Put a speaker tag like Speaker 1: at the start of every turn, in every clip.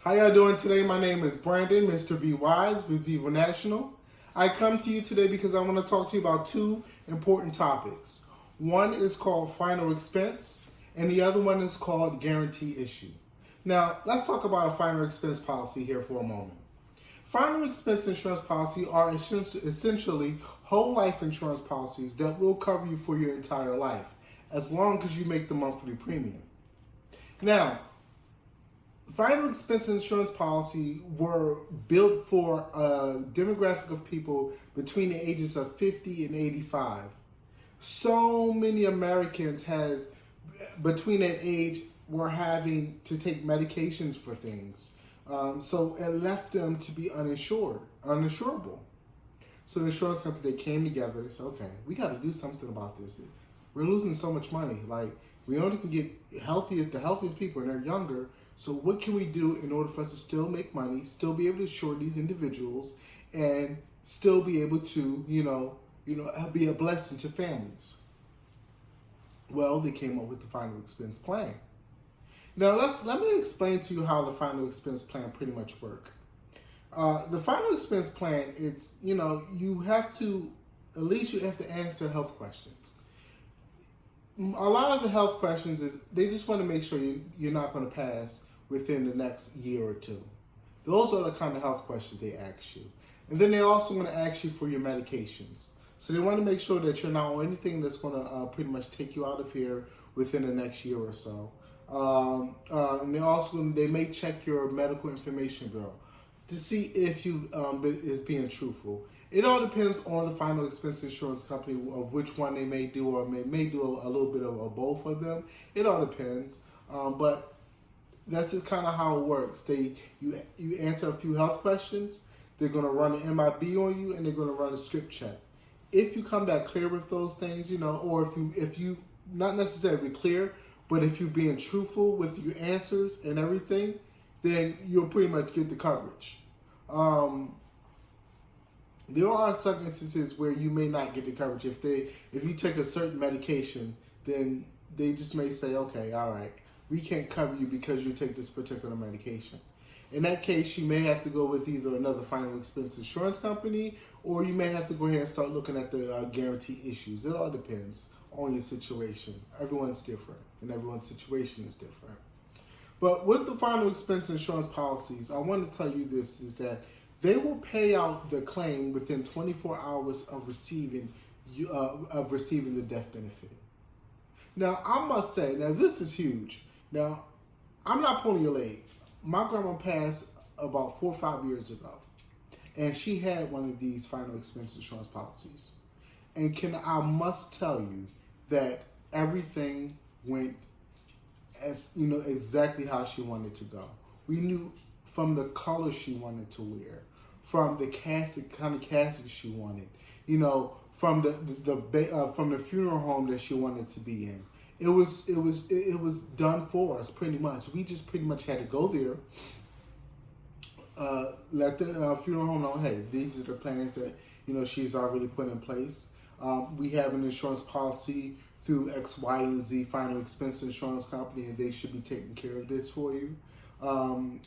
Speaker 1: How y'all doing today? My name is Brandon, Mr. B Wise with Vivo National. I come to you today because I want to talk to you about two important topics. One is called final expense, and the other one is called guarantee issue. Now, let's talk about a final expense policy here for a moment. Final expense insurance policy are essentially whole life insurance policies that will cover you for your entire life, as long as you make the monthly premium. Now, final expense insurance policy were built for a demographic of people between the ages of 50 and 85. So many Americans between that age, were having to take medications for things. So it left them to be uninsurable. So the insurance companies, they came together. They said, okay, we got to do something about this. We're losing so much money. Like, we only can get the healthiest people, and they're younger. So what can we do in order for us to still make money, still be able to insure these individuals, and still be able to, be a blessing to families? Well, they came up with the final expense plan. Now let me explain to you how the final expense plan pretty much work. The final expense plan, it's you have to answer health questions. A lot of the health questions is they just want to make sure you're not going to pass within the next year or two. Those are the kind of health questions they ask you. And then they also want to ask you for your medications. So they want to make sure that you're not on anything that's going to pretty much take you out of here within the next year or so. And they may check your medical information bureau to see if you is being truthful. It all depends on the final expense insurance company of which one they may do, or may do a little bit of both of them. It all depends, but that's just kind of how it works. You answer a few health questions. They're going to run an MIB on you, and they're going to run a script check. If you come back clear with those things, or if you not necessarily clear, but if you're being truthful with your answers and everything, then you'll pretty much get the coverage. There are some instances where you may not get the coverage. If you take a certain medication, then they just may say, okay, all right, we can't cover you because you take this particular medication. In that case, you may have to go with either another final expense insurance company, or you may have to go ahead and start looking at the guarantee issues. It all depends on your situation. Everyone's different, and everyone's situation is different. But with the final expense insurance policies, I want to tell you this, is that they will pay out the claim within 24 hours of receiving the death benefit. Now, I must say, this is huge. Now, I'm not pulling your leg. My grandma passed about 4 or 5 years ago, and she had one of these final expense insurance policies. And I must tell you that everything went exactly how she wanted to go. We knew from the color she wanted to wear, from the kind of casket she wanted, from the funeral home that she wanted to be in. It was done for us pretty much. We just pretty much had to go there, let the funeral home know, hey, these are the plans that she's already put in place. We have an insurance policy through X, Y, and Z final expense insurance company, and they should be taking care of this for you. And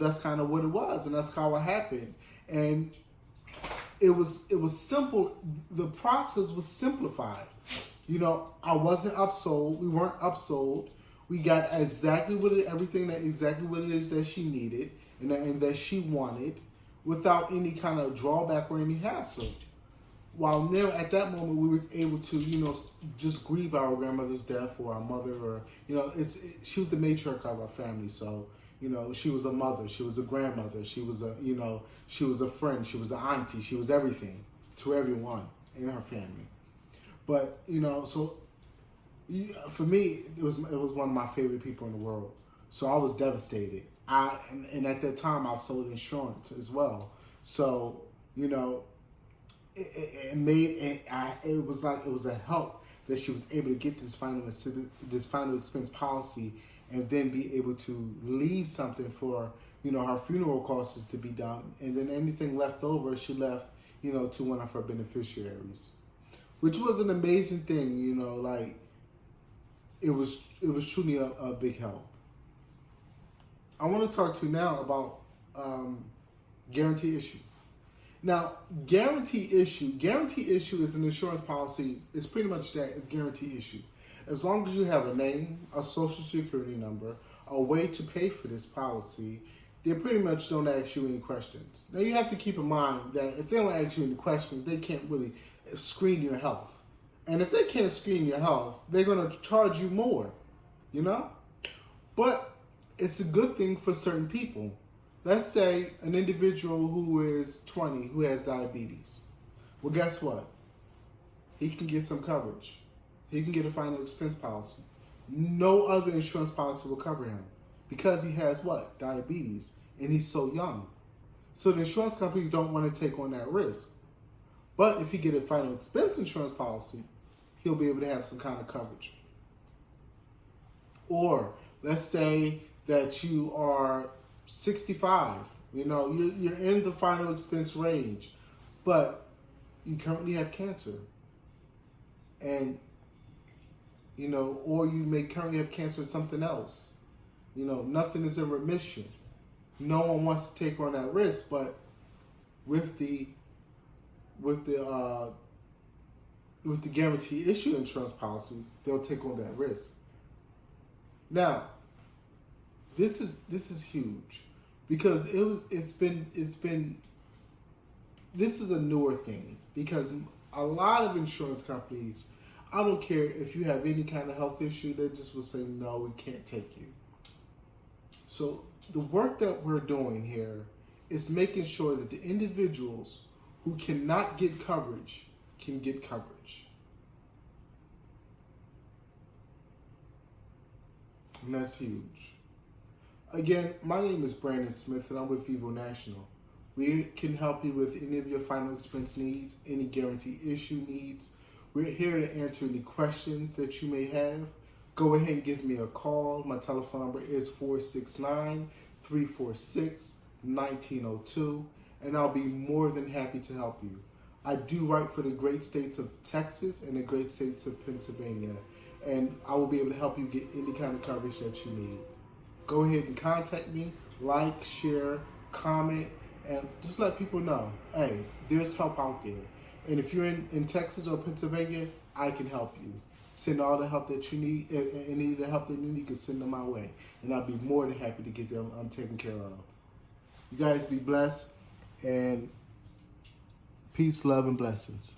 Speaker 1: that's kind of what it was, and that's how it happened. And it was simple. The process was simplified. I wasn't upsold. We weren't upsold. We got exactly what it is that she needed and that she wanted, without any kind of drawback or any hassle. While now at that moment we was able to just grieve our grandmother's death, or our mother, or she was the matriarch of our family. So she was a mother, she was a grandmother, she was a friend, she was an auntie, she was everything to everyone in her family. But so for me, it was one of my favorite people in the world. So I was devastated. And at that time I sold insurance as well. So it was a help that she was able to get this final expense policy, and then be able to leave something for her funeral costs to be done, and then anything left over she left to one of her beneficiaries, which was an amazing thing. It was truly a big help. I want to talk to you now about guarantee issue. Now, guarantee issue is an insurance policy. It's pretty much that. It's guarantee issue. As long as you have a name, a social security number, a way to pay for this policy, they pretty much don't ask you any questions. Now, you have to keep in mind that if they don't ask you any questions, they can't really screen your health. And if they can't screen your health, they're going to charge you more, you know? But it's a good thing for certain people. Let's say an individual who is 20 who has diabetes. Well, guess what? He can get some coverage. He can get a final expense policy. No other insurance policy will cover him because he has what? Diabetes. And he's so young. So the insurance companies don't want to take on that risk. But if he get a final expense insurance policy, he'll be able to have some kind of coverage. Or let's say that you are 65, you're in the final expense range, but you currently have cancer. And, or you may currently have cancer with something else. Nothing is in remission. No one wants to take on that risk, but with the guarantee issue insurance policies, they'll take on that risk. Now, this is huge because this is a newer thing because a lot of insurance companies, I don't care if you have any kind of health issue, they just will say, no, we can't take you. So the work that we're doing here is making sure that the individuals who cannot get coverage can get coverage. And that's huge. Again, my name is Brandon Smith and I'm with Vivo National. We can help you with any of your final expense needs, any guarantee issue needs. We're here to answer any questions that you may have. Go ahead and give me a call. My telephone number is 469-346-1902, and I'll be more than happy to help you. I do write for the great states of Texas and the great states of Pennsylvania, and I will be able to help you get any kind of coverage that you need. Go ahead and contact me, like, share, comment, and just let people know, hey, there's help out there. And if you're in Texas or Pennsylvania, I can help you. Send all the help that you need, any of the help that you need, you can send them my way. And I'll be more than happy to get them taken care of. You guys be blessed, and peace, love, and blessings.